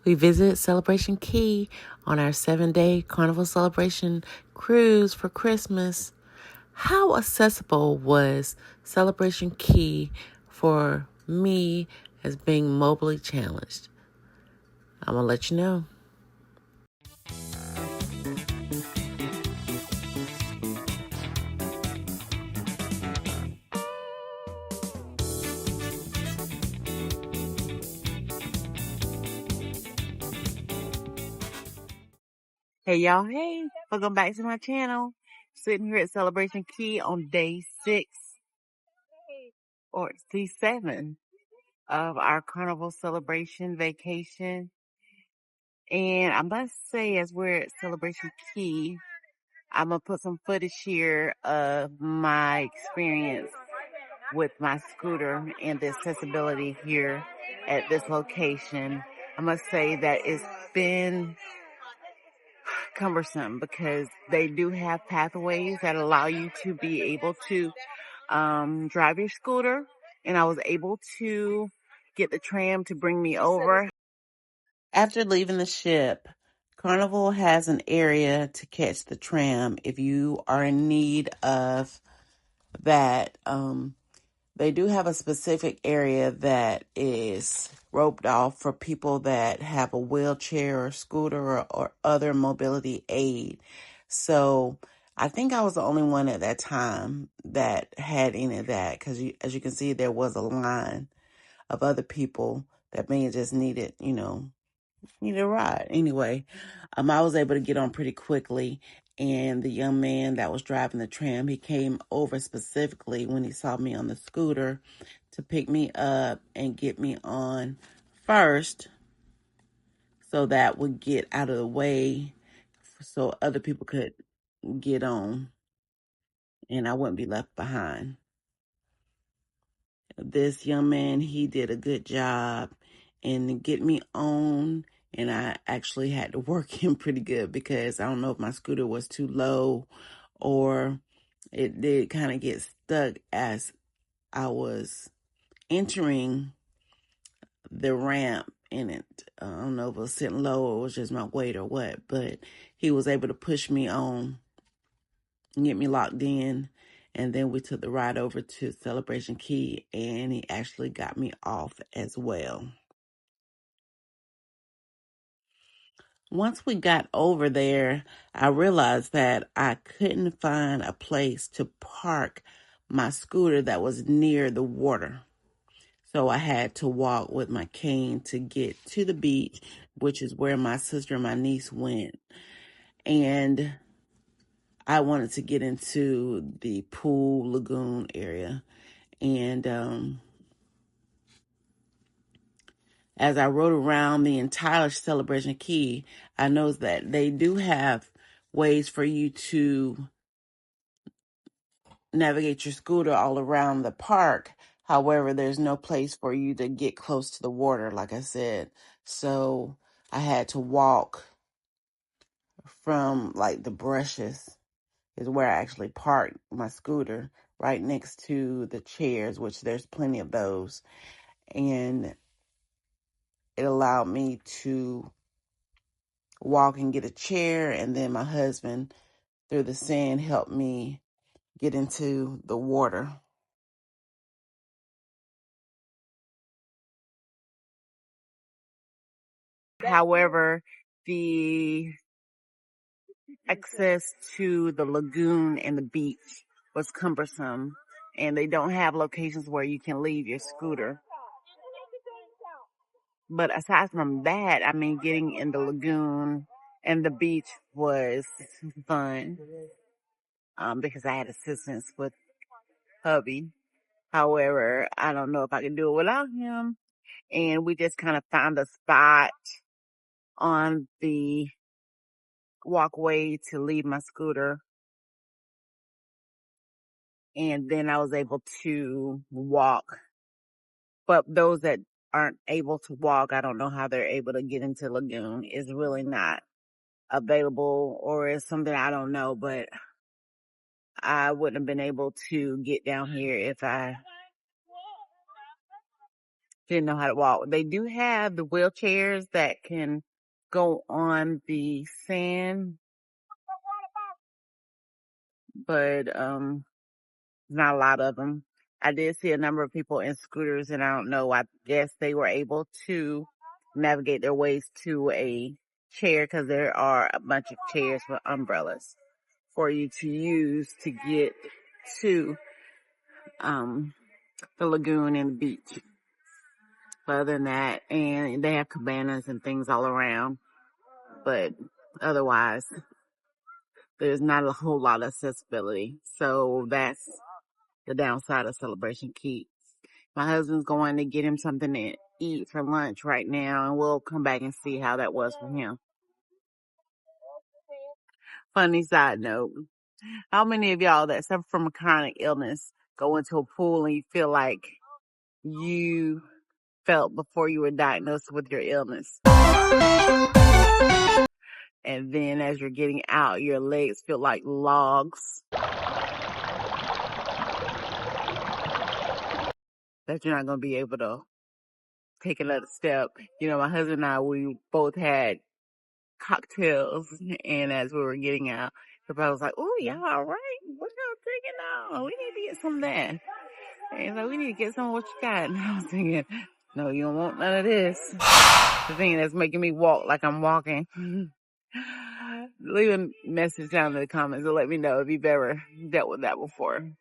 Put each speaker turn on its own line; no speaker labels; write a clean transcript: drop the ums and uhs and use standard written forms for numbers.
We visited Celebration Key on our 7-day Carnival Celebration cruise for Christmas. How accessible was Celebration Key for me as being mobily challenged? I'm going to let you know. Hey y'all, hey, welcome back to my channel. Sitting here at Celebration Key on day 6 or C7 of our Carnival Celebration vacation. And I must say, as we're at Celebration Key, I'm going to put some footage here of my experience with my scooter and the accessibility here at this location. I must say that it's been cumbersome because they do have pathways that allow you to be able to drive your scooter, and I was able to get the tram to bring me over. After leaving the ship, Carnival has an area to catch the tram if you are in need of that. They do have a specific area that is roped off for people that have a wheelchair or scooter or other mobility aid. So I think I was the only one at that time that had any of that because as you can see, there was a line of other people that may have just needed a ride. Anyway, I was able to get on pretty quickly. And the young man that was driving the tram, he came over specifically when he saw me on the scooter to pick me up and get me on first so that would get out of the way so other people could get on and I wouldn't be left behind. This young man, he did a good job and get me on, and I actually had to work him pretty good because I don't know if my scooter was too low or it did kind of get stuck as I was entering the ramp in it. I don't know if it was sitting low or it was just my weight or what, but he was able to push me on and get me locked in. And then we took the ride over to Celebration Key, and he actually got me off as well. Once we got over there, I realized that I couldn't find a place to park my scooter that was near the water. So I had to walk with my cane to get to the beach, which is where my sister and my niece went. And I wanted to get into the pool lagoon area. And as I rode around the entire Celebration Key, I noticed that they do have ways for you to navigate your scooter all around the park. However, there's no place for you to get close to the water, like I said. So I had to walk from like the brushes is where I actually parked my scooter right next to the chairs, which there's plenty of those. And it allowed me to walk and get a chair. And then my husband, through the sand, helped me get into the water. However, the access to the lagoon and the beach was cumbersome, and they don't have locations where you can leave your scooter. But aside from that, I mean, getting in the lagoon and the beach was fun because I had assistance with hubby. However, I don't know if I can do it without him. And we just kind of found a spot on the walkway to leave my scooter. And then I was able to walk. But those that aren't able to walk, I don't know how they're able to get into lagoon. It's really not available, or it's something I don't know, but I wouldn't have been able to get down here if I didn't know how to walk. They do have the wheelchairs that can go on the sand, but not a lot of them. I did see a number of people in scooters, and I don't know, I guess they were able to navigate their ways to a chair, because there are a bunch of chairs with umbrellas for you to use to get to the lagoon and the beach. But other than that, and they have cabanas and things all around, but otherwise there's not a whole lot of accessibility. So that's the downside of Celebration Key. My husband's going to get him something to eat for lunch right now, and we'll come back and see how that was for him. Funny side note, how many of y'all that suffer from a chronic illness go into a pool and you feel like you felt before you were diagnosed with your illness? And then as you're getting out, your legs feel like logs that you're not going to be able to take another step. You know, my husband and I, we both had cocktails, and as we were getting out, everybody was like, "Oh, y'all all right? What y'all drinking on? We need to get some of that." And like, "We need to get some of what you got." And I was thinking, "No, you don't want none of this." The thing that's making me walk like I'm walking. Leave a message down in the comments to let me know if you've ever dealt with that before.